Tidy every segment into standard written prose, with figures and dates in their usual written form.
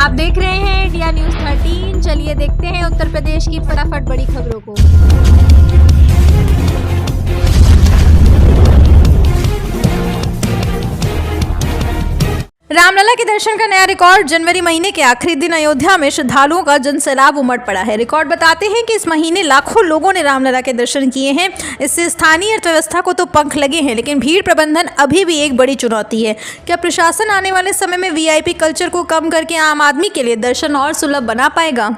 आप देख रहे हैं इंडिया न्यूज 13। चलिए देखते हैं उत्तर प्रदेश की फटाफट बड़ी खबरों को। रामलला के दर्शन का नया रिकॉर्ड। जनवरी महीने के आखिरी दिन अयोध्या में श्रद्धालुओं का जनसैलाब उमड़ पड़ा है। रिकॉर्ड बताते हैं कि इस महीने लाखों लोगों ने रामलला के दर्शन किए हैं। इससे स्थानीय अर्थव्यवस्था को तो पंख लगे हैं, लेकिन भीड़ प्रबंधन अभी भी एक बड़ी चुनौती है। क्या प्रशासन आने वाले समय में वीआईपी कल्चर को कम करके आम आदमी के लिए दर्शन और सुलभ बना पाएगा?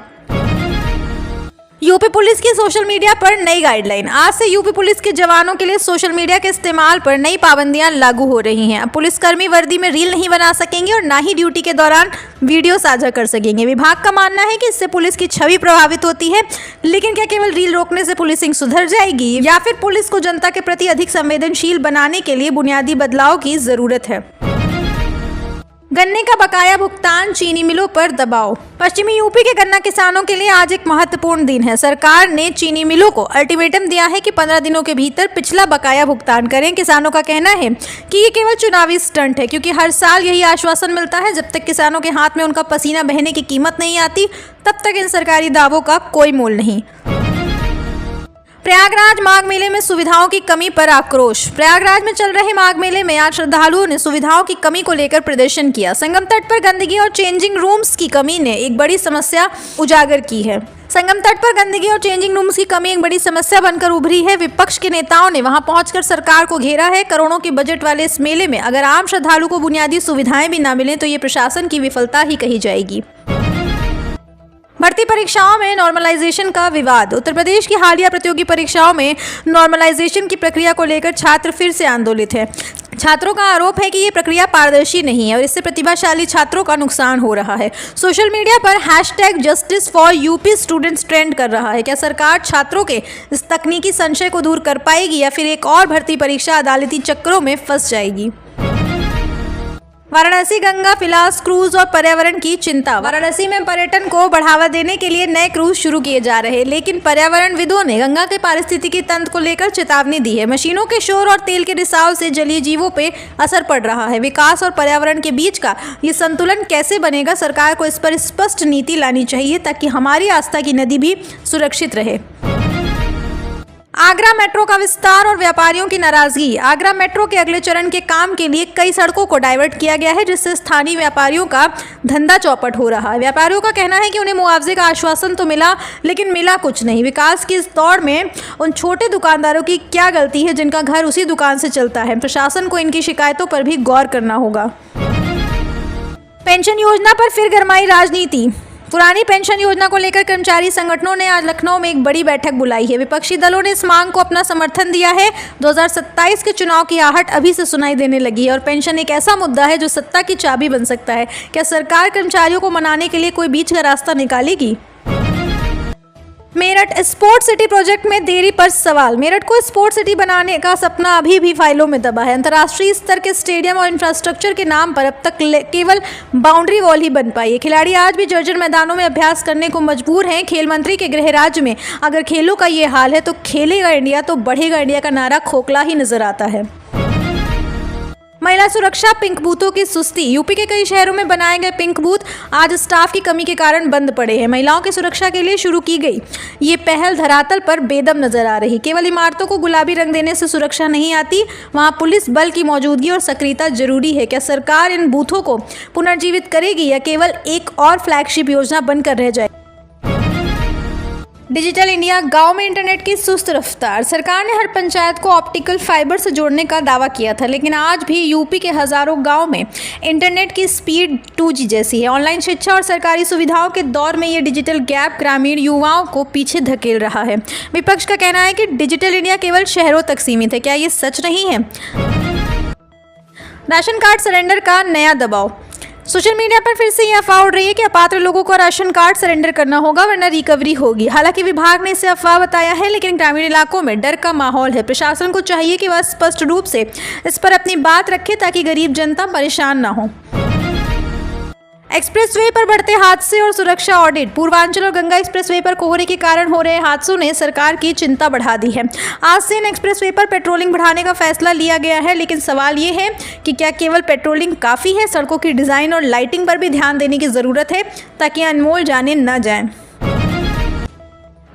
यूपी पुलिस की सोशल मीडिया पर नई गाइडलाइन। आज से यूपी पुलिस के जवानों के लिए सोशल मीडिया के इस्तेमाल पर नई पाबंदियां लागू हो रही हैं। अब पुलिसकर्मी वर्दी में रील नहीं बना सकेंगे और ना ही ड्यूटी के दौरान वीडियो साझा कर सकेंगे। विभाग का मानना है कि इससे पुलिस की छवि प्रभावित होती है, लेकिन क्या केवल रील रोकने से पुलिसिंग सुधर जाएगी या फिर पुलिस को जनता के प्रति अधिक संवेदनशील बनाने के लिए बुनियादी बदलाव की जरूरत है? गन्ने का बकाया भुगतान, चीनी मिलों पर दबाव। पश्चिमी यूपी के गन्ना किसानों के लिए आज एक महत्वपूर्ण दिन है। सरकार ने चीनी मिलों को अल्टीमेटम दिया है कि 15 दिनों के भीतर पिछला बकाया भुगतान करें। किसानों का कहना है कि ये केवल चुनावी स्टंट है, क्योंकि हर साल यही आश्वासन मिलता है। जब तक किसानों के हाथ में उनका पसीना बहने की कीमत नहीं आती, तब तक इन सरकारी दावों का कोई मोल नहीं। प्रयागराज माघ मेले में सुविधाओं की कमी पर आक्रोश। प्रयागराज में चल रहे माघ मेले में आज श्रद्धालुओं ने सुविधाओं की कमी को लेकर प्रदर्शन किया। संगम तट पर गंदगी और चेंजिंग रूम्स की कमी ने एक बड़ी समस्या उजागर की है। संगम तट पर गंदगी और चेंजिंग रूम्स की कमी एक बड़ी समस्या बनकर उभरी है। विपक्ष के नेताओं ने वहां पहुंचकर सरकार को घेरा है। करोड़ों के बजट वाले इस मेले में अगर आम श्रद्धालु को बुनियादी सुविधाएं भी न मिलें तो ये प्रशासन की विफलता ही कही जाएगी। भर्ती परीक्षाओं में नॉर्मलाइजेशन का विवाद। उत्तर प्रदेश की हालिया प्रतियोगी परीक्षाओं में नॉर्मलाइजेशन की प्रक्रिया को लेकर छात्र फिर से आंदोलित हैं। छात्रों का आरोप है कि ये प्रक्रिया पारदर्शी नहीं है और इससे प्रतिभाशाली छात्रों का नुकसान हो रहा है। सोशल मीडिया पर #JusticeForUP स्टूडेंट्स ट्रेंड कर रहा है। क्या सरकार छात्रों के इस तकनीकी संशय को दूर कर पाएगी या फिर एक और भर्ती परीक्षा अदालती चक्रों में फंस जाएगी? वाराणसी गंगा फिलास क्रूज और पर्यावरण की चिंता। वाराणसी में पर्यटन को बढ़ावा देने के लिए नए क्रूज शुरू किए जा रहे हैं, लेकिन पर्यावरणविदों ने गंगा के पारिस्थितिकी तंत्र को लेकर चेतावनी दी है। मशीनों के शोर और तेल के रिसाव से जलीय जीवों पे असर पड़ रहा है। विकास और पर्यावरण के बीच का ये संतुलन कैसे बनेगा? सरकार को इस पर स्पष्ट नीति लानी चाहिए ताकि हमारी आस्था की नदी भी सुरक्षित रहे। आगरा मेट्रो का विस्तार और व्यापारियों की नाराजगी। आगरा मेट्रो के अगले चरण के काम के लिए कई सड़कों को डाइवर्ट किया गया है, जिससे स्थानीय व्यापारियों का धंधा चौपट हो रहा है। व्यापारियों का कहना है कि उन्हें मुआवजे का आश्वासन तो मिला, लेकिन मिला कुछ नहीं। विकास की इस दौड़ में उन छोटे दुकानदारों की क्या गलती है जिनका घर उसी दुकान से चलता है? प्रशासन को इनकी शिकायतों पर भी गौर करना होगा। पेंशन योजना पर फिर गरमाई राजनीति। पुरानी पेंशन योजना को लेकर कर्मचारी संगठनों ने आज लखनऊ में एक बड़ी बैठक बुलाई है। विपक्षी दलों ने इस मांग को अपना समर्थन दिया है। 2027 के चुनाव की आहट अभी से सुनाई देने लगी है और पेंशन एक ऐसा मुद्दा है जो सत्ता की चाबी बन सकता है। क्या सरकार कर्मचारियों को मनाने के लिए कोई बीच का रास्ता निकालेगी? मेरठ स्पोर्ट सिटी प्रोजेक्ट में देरी पर सवाल। मेरठ को स्पोर्ट सिटी बनाने का सपना अभी भी फाइलों में दबा है। अंतर्राष्ट्रीय स्तर के स्टेडियम और इंफ्रास्ट्रक्चर के नाम पर अब तक केवल बाउंड्री वॉल ही बन पाई है। खिलाड़ी आज भी जर्जर मैदानों में अभ्यास करने को मजबूर हैं। खेल मंत्री के गृह राज्य में अगर खेलों का ये हाल है तो खेलेगा इंडिया तो बढ़ेगा इंडिया का नारा खोखला ही नजर आता है। महिला सुरक्षा पिंक बूथों की सुस्ती। यूपी के कई शहरों में बनाए गए पिंक बूथ आज स्टाफ की कमी के कारण बंद पड़े हैं। महिलाओं की सुरक्षा के लिए शुरू की गई ये पहल धरातल पर बेदम नजर आ रही। केवल इमारतों को गुलाबी रंग देने से सुरक्षा नहीं आती, वहां पुलिस बल की मौजूदगी और सक्रियता जरूरी है। क्या सरकार इन बूथों को पुनर्जीवित करेगी या केवल एक और फ्लैगशिप योजना बनकर रह जाएगी? डिजिटल इंडिया, गांव में इंटरनेट की सुस्त रफ्तार। सरकार ने हर पंचायत को ऑप्टिकल फाइबर से जोड़ने का दावा किया था, लेकिन आज भी यूपी के हजारों गांव में इंटरनेट की स्पीड 2G जैसी है। ऑनलाइन शिक्षा और सरकारी सुविधाओं के दौर में ये डिजिटल गैप ग्रामीण युवाओं को पीछे धकेल रहा है। विपक्ष का कहना है कि डिजिटल इंडिया केवल शहरों तक सीमित है। क्या ये सच नहीं है? राशन कार्ड सरेंडर का नया दबाव। सोशल मीडिया पर फिर से यह अफवाह उड़ रही है कि अपात्र लोगों को राशन कार्ड सरेंडर करना होगा वरना रिकवरी होगी। हालांकि विभाग ने इसे अफवाह बताया है, लेकिन ग्रामीण इलाकों में डर का माहौल है। प्रशासन को चाहिए कि वह स्पष्ट रूप से इस पर अपनी बात रखे ताकि गरीब जनता परेशान ना हो। एक्सप्रेसवे पर बढ़ते हादसे और सुरक्षा ऑडिट। पूर्वांचल और गंगा एक्सप्रेसवे पर कोहरे के कारण हो रहे हादसों ने सरकार की चिंता बढ़ा दी है। आज से इन एक्सप्रेसवे पर पेट्रोलिंग बढ़ाने का फैसला लिया गया है, लेकिन सवाल ये है कि क्या केवल पेट्रोलिंग काफ़ी है? सड़कों की डिज़ाइन और लाइटिंग पर भी ध्यान देने की ज़रूरत है ताकि अनमोल जाने न जाएं।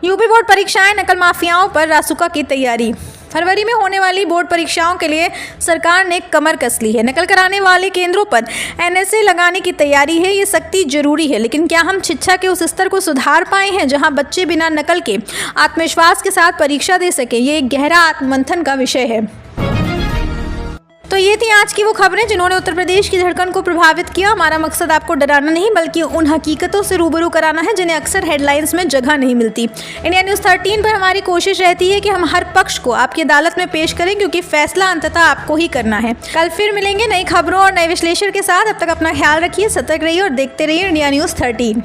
यूपी बोर्ड परीक्षाएं, नकल माफियाओं पर रासुका की तैयारी। फरवरी में होने वाली बोर्ड परीक्षाओं के लिए सरकार ने कमर कस ली है। नकल कराने वाले केंद्रों पर एनएसए लगाने की तैयारी है। ये सख्ती जरूरी है, लेकिन क्या हम शिक्षा के उस स्तर को सुधार पाए हैं जहां बच्चे बिना नकल के आत्मविश्वास के साथ परीक्षा दे सके? ये एक गहरा आत्ममंथन का विषय है। तो ये थी आज की वो खबरें जिन्होंने उत्तर प्रदेश की धड़कन को प्रभावित किया। हमारा मकसद आपको डराना नहीं बल्कि उन हकीकतों से रूबरू कराना है जिन्हें अक्सर हेडलाइंस में जगह नहीं मिलती। इंडिया न्यूज़ 13 पर हमारी कोशिश रहती है कि हम हर पक्ष को आपकी अदालत में पेश करें, क्योंकि फैसला अंततः आपको ही करना है। कल फिर मिलेंगे नई खबरों और नए विश्लेषण के साथ। अब तक अपना ख्याल रखिए, सतर्क रहिए और देखते रहिए इंडिया न्यूज़ 13।